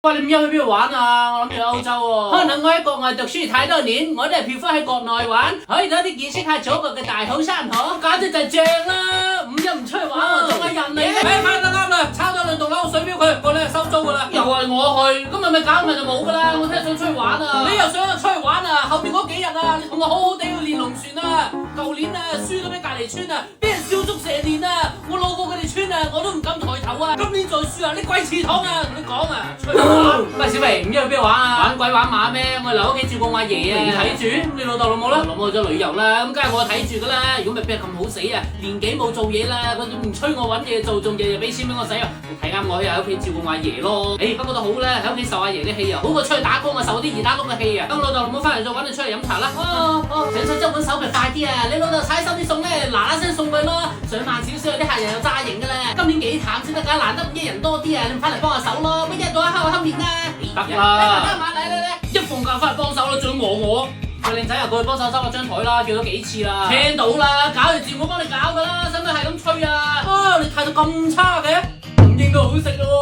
喂，你唔休去邊度玩啊？我諗住歐洲喎。可能我喺國外讀書太多年，我都係漂翻喺國內玩，可以多啲見識下祖國嘅大好山河，簡直就係正啦！唔休唔出去玩喎，仲係人嚟嘅。翻得啱啦，抄多兩棟樓水表佢，過兩日收租噶啦。又係我去，今日咪搞咪就冇噶啦！我聽日想出去玩啊！你又想出去玩啊？後邊嗰幾日啊，你同我好好地去練龍船啊！舊年啊，輸到俾隔離村啊，俾人笑足成年啊！我路過佢哋村啊，我都唔敢抬頭啊！今年再輸啊，你鬼祠堂啊！同你講啊，出去玩。喂，小明，唔知去邊度玩啊？玩鬼玩馬咩？我留喺屋企照顧我阿爺啊！你睇住，你老豆老母咧？老母去咗旅遊啦，咁梗係我睇住噶啦。如果咪俾人咁好死啊？年紀冇做嘢啦，佢唔催我揾嘢做，仲日日俾錢俾我使啊！睇啱我喺屋企照顧我阿爺咯。不過都好啦，喺屋企受阿爺啲氣啊，好過出去打工啊，受啲二打工嘅氣啊。等老豆老母翻嚟再揾你出嚟飲茶啦。請手執碗手咪快啲啊！你老豆踩手啲餸咧，嗱嗱聲送佢咯。上慢少少，有啲客人又揸型噶啦。今年幾淡先得㗎，難得一人多啲啊！你翻嚟幫下手咯，乜一到一黑面啊！得啦，嚟，一放假翻嚟幫手啦，仲要我。喂，靚仔啊，過去幫手收下張台啦，叫咗幾次啦。聽到啦，搞完節目幫你搞㗎啦，使唔使係咁吹啊？你態度咁差嘅，唔應該好食咯。